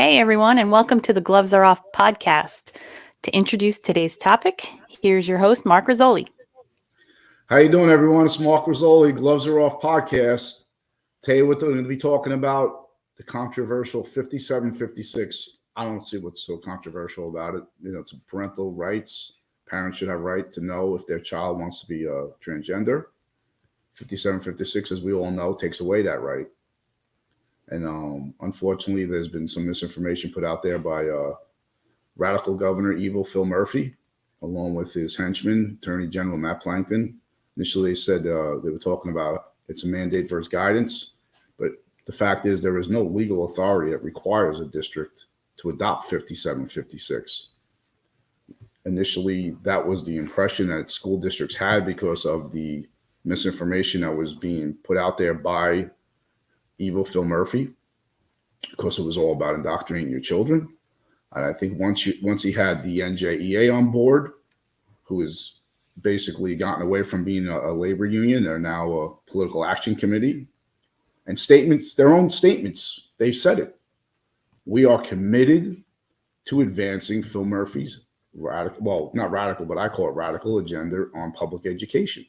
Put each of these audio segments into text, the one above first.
Hey, everyone, and welcome to the Gloves Are Off podcast. To introduce today's topic, here's your host, Mark Razzoli. How you doing, everyone? It's Mark Razzoli, Gloves Are Off podcast. Today we're going to be talking about the controversial 5756. I don't see what's so controversial about it. It's parental rights. Parents should have right to know if their child wants to be a transgender. 5756, as we all know, takes away that right. And unfortunately, there's been some misinformation put out there by radical governor, evil Phil Murphy, along with his henchman, Attorney General Matt Plankton. Initially, they said they were talking about it's a mandate versus guidance. But the fact is there is no legal authority that requires a district to adopt 5756. Initially, that was the impression that school districts had because of the misinformation that was being put out there by evil Phil Murphy, because it was all about indoctrinating your children. And I think once he had the NJEA on board, who has basically gotten away from being a labor union, they're now a political action committee, and their own statements, they've said it. We are committed to advancing Phil Murphy's not radical, but I call it radical agenda on public education.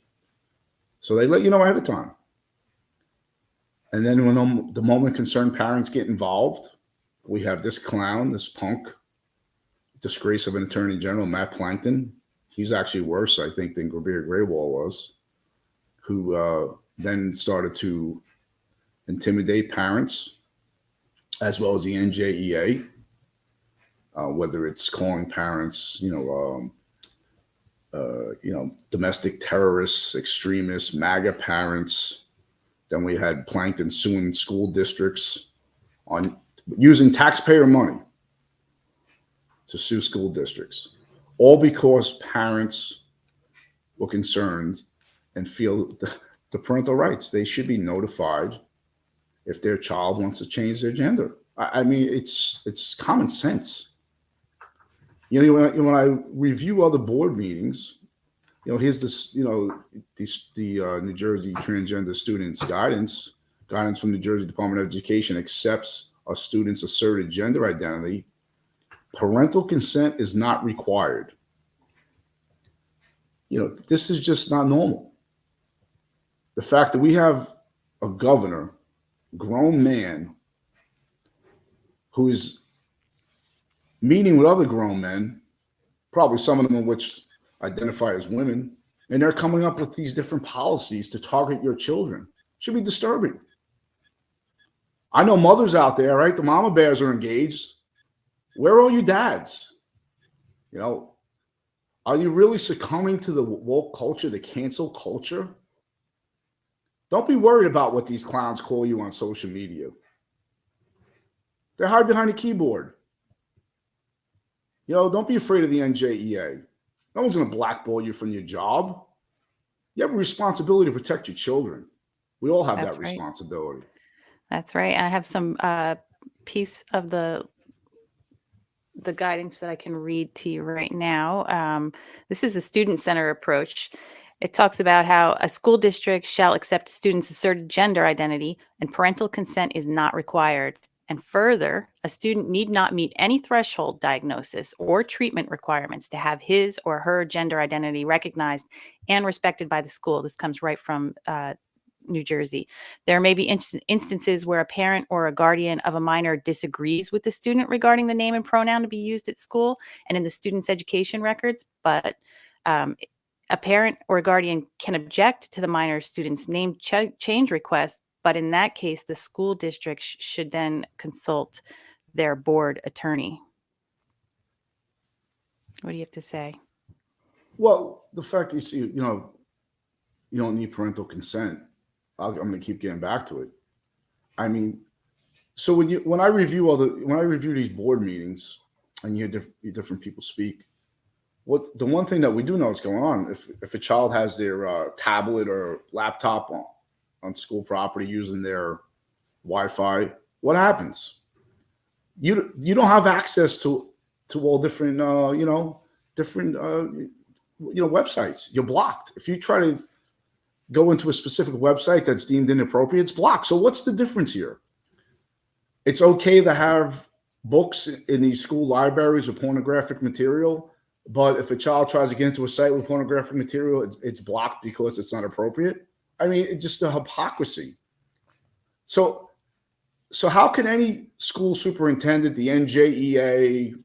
So they let you know ahead of time. And then when the moment concerned parents get involved, we have this clown, this punk, disgrace of an attorney general, Matt Plankton. He's actually worse, I think, than Gabir Graywall was, who then started to intimidate parents, as well as the NJEA, whether it's calling parents, domestic terrorists, extremists, MAGA parents. Then we had Plankton suing school districts on using taxpayer money to sue school districts, all because parents were concerned and feel the parental rights. They should be notified if their child wants to change their gender. I mean, it's common sense. When I review other board meetings, here's this, the New Jersey Transgender Students Guidance from New Jersey Department of Education accepts a student's asserted gender identity. Parental consent is not required. This is just not normal. The fact that we have a governor, grown man, who is meeting with other grown men, probably some of them in which identify as women, and they're coming up with these different policies to target your children. Should be disturbing. I know mothers out there, right? The mama bears are engaged. Where are all you dads? Are you really succumbing to the woke culture, the cancel culture? Don't be worried about what these clowns call you on social media. They hide behind a keyboard. Don't be afraid of the NJEA. No one's going to blackball you from your job. You have a responsibility to protect your children. We all have that responsibility. That's right. I have some piece of the guidance that I can read to you right now. This is a student-centered approach. It talks about how a school district shall accept a student's asserted gender identity and parental consent is not required. And further, a student need not meet any threshold diagnosis or treatment requirements to have his or her gender identity recognized and respected by the school. This comes right from New Jersey. There may be instances where a parent or a guardian of a minor disagrees with the student regarding the name and pronoun to be used at school and in the student's education records, but a parent or a guardian can object to the minor student's name change request. But in that case, the school district should then consult their board attorney. What do you have to say? Well, the fact that you don't need parental consent, I'm going to keep getting back to it. I mean, so when I review these board meetings and you hear different people speak, the one thing that we do know is going on, if a child has their tablet or laptop on school property using their Wi-Fi, what happens? You don't have access to all different websites. You're blocked. If you try to go into a specific website that's deemed inappropriate, it's blocked. So what's the difference here? It's okay to have books in these school libraries with pornographic material, but if a child tries to get into a site with pornographic material, it's blocked because it's not appropriate. I mean, it's just a hypocrisy. So how can any school superintendent, the NJEA,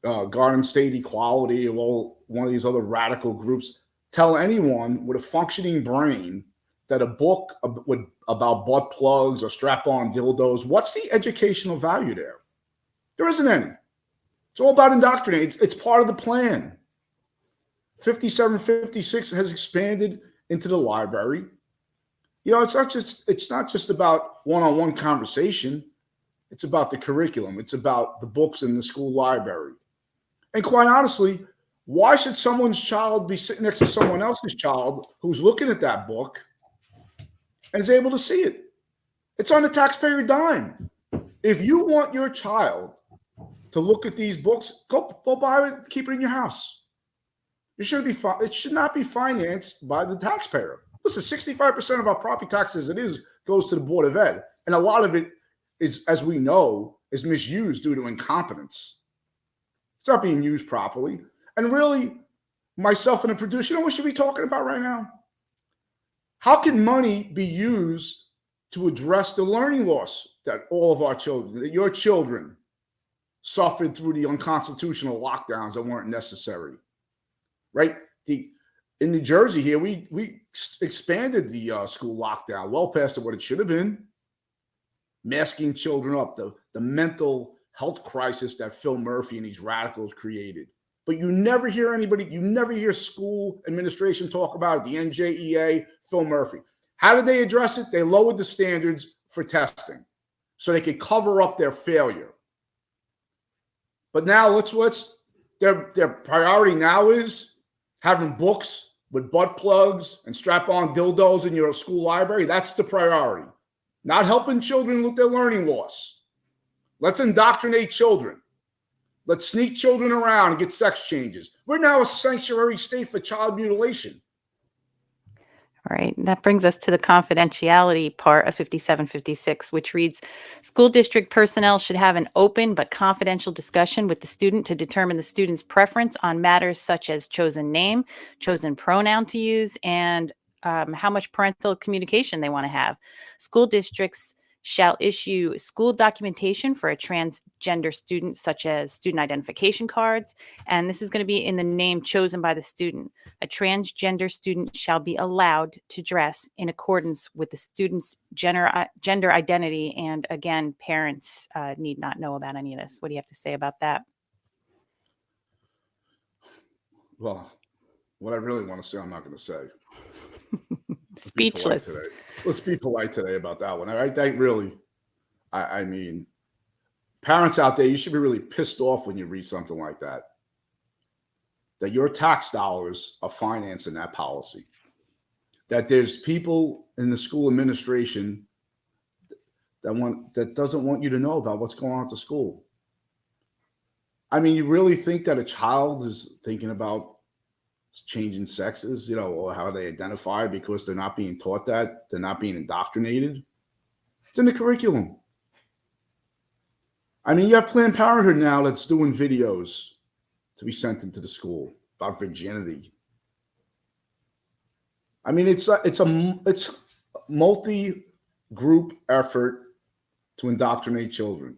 Garden State Equality, or one of these other radical groups, tell anyone with a functioning brain that a book about butt plugs or strap-on dildos, what's the educational value there? There isn't any. It's all about indoctrinating. It's part of the plan. 5756 has expanded into the library. It's not just about one-on-one conversation. It's about the curriculum. It's about the books in the school library. And quite honestly, why should someone's child be sitting next to someone else's child who's looking at that book and is able to see it? It's on the taxpayer dime. If you want your child to look at these books, go buy it, keep it in your house. It should not be financed by the taxpayer. Listen, 65% of our property taxes goes to the Board of Ed. And a lot of it is, as we know, is misused due to incompetence. It's not being used properly. And really, myself and the producer, you know what we should be talking about right now? How can money be used to address the learning loss that all of our children, that your children suffered through the unconstitutional lockdowns that weren't necessary, right? In New Jersey here, we expanded the school lockdown well past what it should have been, masking children up, the mental health crisis that Phil Murphy and these radicals created. But you never hear school administration talk about it, the NJEA, Phil Murphy. How did they address it? They lowered the standards for testing so they could cover up their failure. But now their priority now is having books with butt plugs and strap-on dildos in your school library. That's the priority. Not helping children with their learning loss. Let's indoctrinate children. Let's sneak children around and get sex changes. We're now a sanctuary state for child mutilation. All right. That brings us to the confidentiality part of 5756, which reads, school district personnel should have an open but confidential discussion with the student to determine the student's preference on matters such as chosen name, chosen pronoun to use, and how much parental communication they want to have. School districts shall issue school documentation for a transgender student, such as student identification cards, and this is going to be in the name chosen by the student. A transgender student shall be allowed to dress in accordance with the student's gender identity, and again, parents need not know about any of this. What do you have to say about that? Well, what I really want to say, I'm not going to say. Speechless. Let's be polite today about that one. All right, that really, I mean, parents out there, you should be really pissed off when you read something like that. That your tax dollars are financing that policy. That there's people in the school administration that doesn't want you to know about what's going on at the school. I mean, you really think that a child is thinking about changing sexes, or how they identify because they're not being taught that, they're not being indoctrinated? It's in the curriculum. I mean, you have Planned Parenthood now that's doing videos to be sent into the school about virginity. I mean, it's a multi-group effort to indoctrinate children.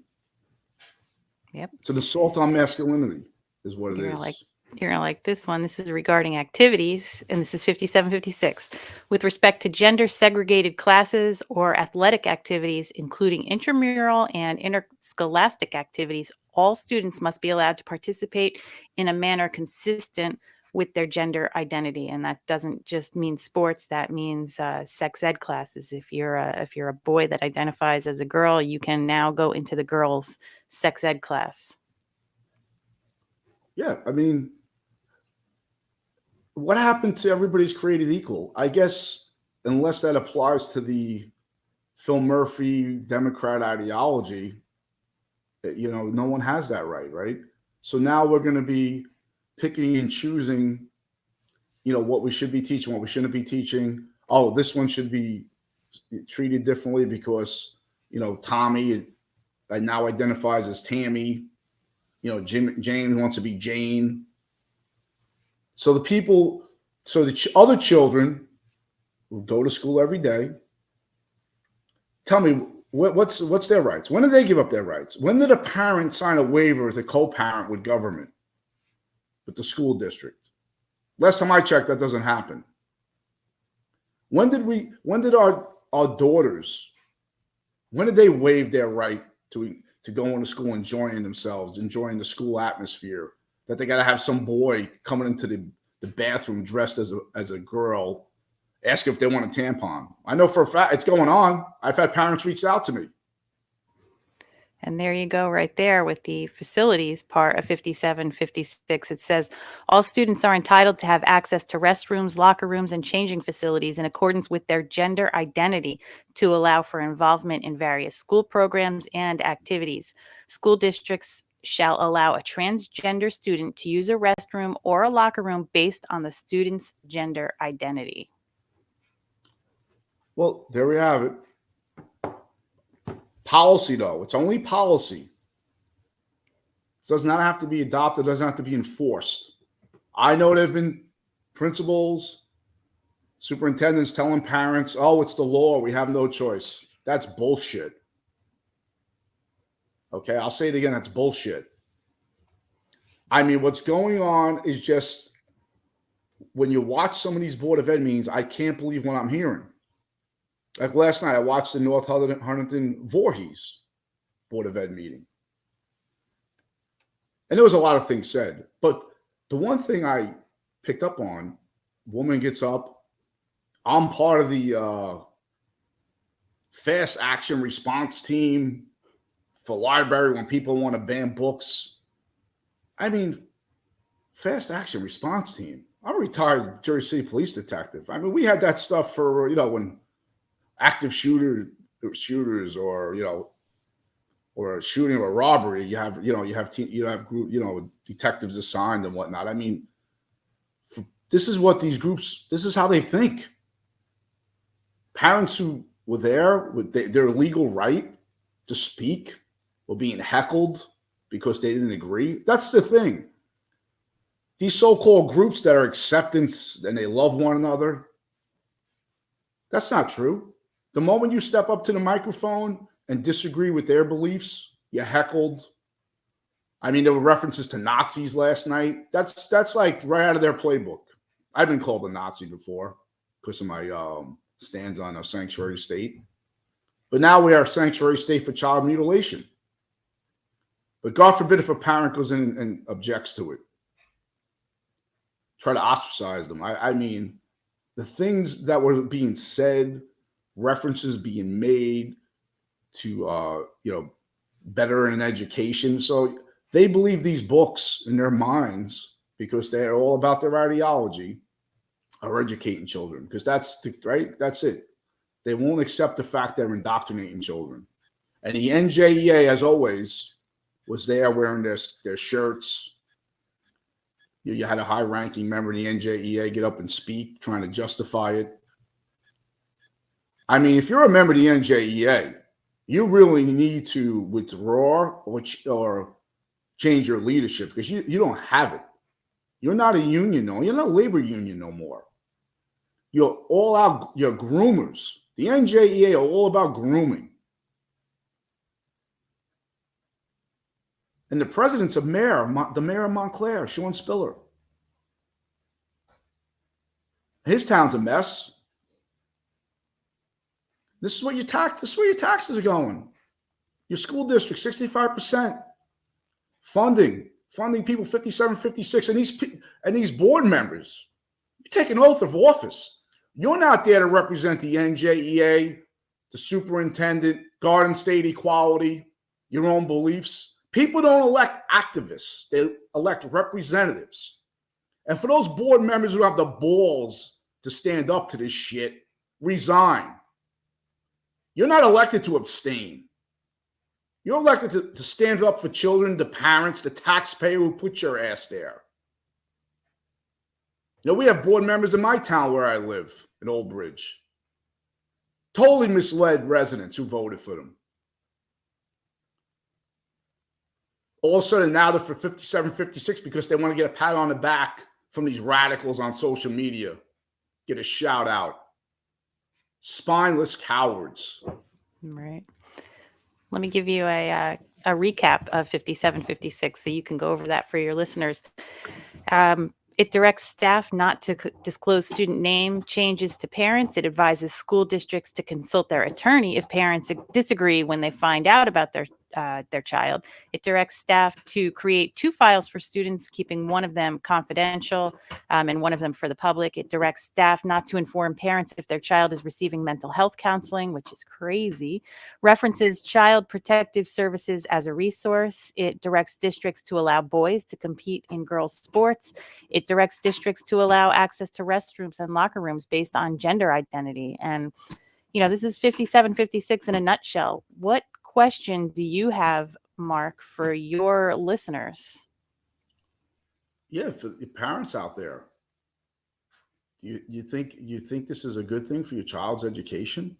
Yep. It's an assault on masculinity is what it is. You're going to like this one. This is regarding activities, and this is 5756. With respect to gender segregated classes or athletic activities, including intramural and interscholastic activities, all students must be allowed to participate in a manner consistent with their gender identity. And that doesn't just mean sports. That means sex ed classes. If you're a boy that identifies as a girl, you can now go into the girls' sex ed class. Yeah, I mean, what happened to everybody's created equal? I guess unless that applies to the Phil Murphy Democrat ideology, no one has that right? So now we're going to be picking and choosing, what we should be teaching, what we shouldn't be teaching. Oh, this one should be treated differently because, Tommy that now identifies as Tammy. You know, James wants to be Jane. So the other children who go to school every day, tell me what's their rights? When did they give up their rights? When did a parent sign a waiver to co-parent with government, with the school district? Last time I checked, that doesn't happen. When did our daughters, when did they waive their right to go into school, enjoying themselves, enjoying the school atmosphere, that they got to have some boy coming into the bathroom dressed as a girl, ask if they want a tampon? I know for a fact it's going on. I've had parents reach out to me. And there you go right there with the facilities part of 5756. It says all students are entitled to have access to restrooms, locker rooms, and changing facilities in accordance with their gender identity to allow for involvement in various school programs and activities. School districts shall allow a transgender student to use a restroom or a locker room based on the student's gender identity. Well, there we have it. Policy, though. It's only policy. It does not have to be adopted. It doesn't have to be enforced. I know there have been principals, superintendents telling parents, oh, it's the law. We have no choice. That's bullshit. Okay, I'll say it again. That's bullshit. I mean, what's going on is just when you watch some of these Board of Ed meetings, I can't believe what I'm hearing. Like last night, I watched the North Huntington Voorhees Board of Ed meeting. And there was a lot of things said. But the one thing I picked up on, woman gets up. I'm part of the fast action response team for library when people want to ban books. I mean, fast action response team. I'm a retired Jersey City police detective. I mean, we had that stuff for, when active shooters or or a shooting or a robbery, you have group, detectives assigned and whatnot. I mean, this is what these groups, this is how they think. Parents who were there with their legal right to speak were being heckled because they didn't agree. That's the thing. These so-called groups that are acceptance and they love one another, that's not true. The moment you step up to the microphone and disagree with their beliefs, you're heckled. I mean, there were references to Nazis last night. That's like right out of their playbook. I've been called a Nazi before because of my stands on a sanctuary state. But now we are a sanctuary state for child mutilation. But God forbid if a parent goes in and objects to it. Try to ostracize them. I mean, the things that were being said, references being made to better in education. So they believe these books in their minds because they're all about their ideology are educating children because that's it. They won't accept the fact they're indoctrinating children. And the NJEA, as always, was there wearing their shirts. You had a high-ranking member of the NJEA get up and speak, trying to justify it. I mean, if you're a member of the NJEA, you really need to withdraw or change your leadership because you don't have it. You're not a union, no. You're not a labor union no more. You're all out. You're groomers. The NJEA are all about grooming. And the president's the mayor of Montclair, Sean Spiller. His town's a mess. This is where your taxes are going. Your school district, 65%. Funding people 57, 56. And these board members, you take an oath of office. You're not there to represent the NJEA, the superintendent, Garden State Equality, your own beliefs. People don't elect activists. They elect representatives. And for those board members who have the balls to stand up to this shit, resign. You're not elected to abstain. You're elected to stand up for children, the parents, the taxpayer who put your ass there. We have board members in my town where I live, in Old Bridge. Totally misled residents who voted for them. All of a sudden now they're for 57, 56 because they want to get a pat on the back from these radicals on social media. Get a shout out. Spineless cowards. Right. Let me give you a recap of 57, 56 so you can go over that for your listeners. It directs staff not to disclose student name changes to parents. It advises school districts to consult their attorney if parents disagree when they find out about their child. It directs staff to create 2 files for students, keeping one of them confidential and one of them for the public. It directs staff not to inform parents if their child is receiving mental health counseling, which is crazy. References Child Protective Services as a resource. It directs districts to allow boys to compete in girls' sports. It directs districts to allow access to restrooms and locker rooms based on gender identity. And, this is 57, 56 in a nutshell. What question do you have, Mark, for your listeners? Yeah, for the parents out there, do you think this is a good thing for your child's education?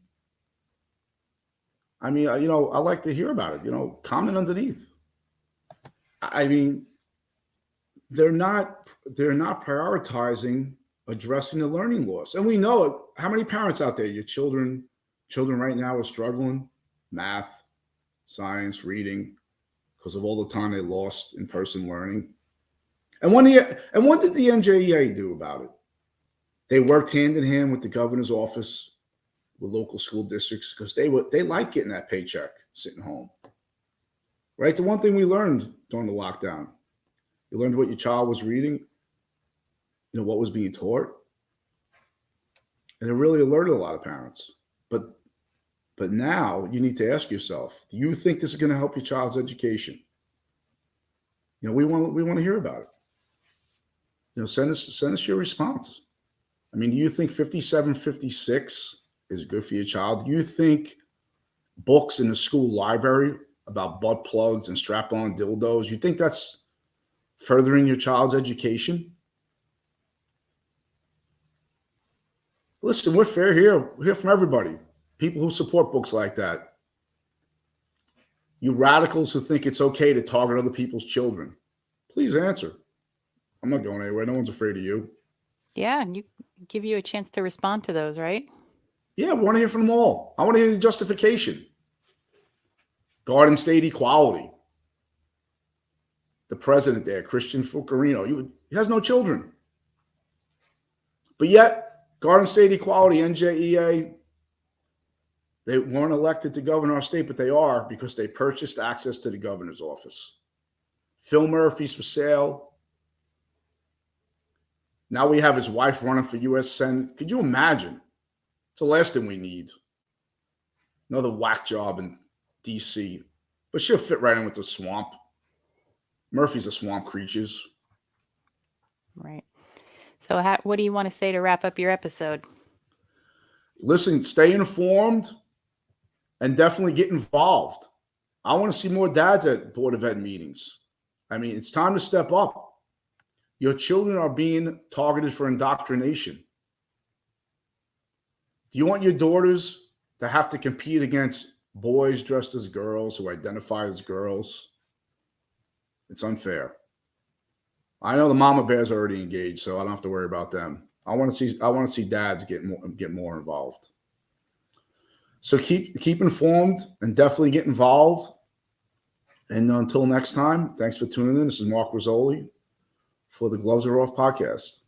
I mean, I like to hear about it. Comment underneath. I mean, they're not prioritizing addressing the learning loss, and we know it. How many parents out there? Your children right now are struggling, math, science, reading, because of all the time they lost in person learning. And what did the NJEA do about it? They worked hand in hand with the governor's office, with local school districts, because they like getting that paycheck sitting home. Right? The one thing we learned during the lockdown, you learned what your child was reading, what was being taught. And it really alerted a lot of parents. But now you need to ask yourself, do you think this is going to help your child's education? We want to hear about it. Send us your response. I mean, do you think 57, 56 is good for your child? Do you think books in the school library about butt plugs and strap-on dildos, you think that's furthering your child's education? Listen, we're fair here. We hear from everybody. People who support books like that. You radicals who think it's okay to target other people's children, please answer. I'm not going anywhere. No one's afraid of you. Yeah, and give you a chance to respond to those, right? Yeah, we want to hear from them all. I want to hear the justification. Garden State Equality. The president there, Christian Fucarino, he has no children. But yet, Garden State Equality, NJEA, they weren't elected to govern our state, but they are because they purchased access to the governor's office. Phil Murphy's for sale. Now we have his wife running for U.S. Senate. Could you imagine? It's the last thing we need. Another whack job in D.C. But she'll fit right in with the swamp. Murphy's a swamp creatures. Right. So what do you want to say to wrap up your episode? Listen, stay informed and definitely get involved. I want to see more dads at Board of Ed meetings. I mean, it's time to step up. Your children are being targeted for indoctrination. Do you want your daughters to have to compete against boys dressed as girls who identify as girls? It's unfair. I know the mama bears are already engaged, so I don't have to worry about them. I want to see dads get more involved. So keep informed and definitely get involved. And until next time, thanks for tuning in. This is Mark Razzoli for the Gloves Are Off podcast.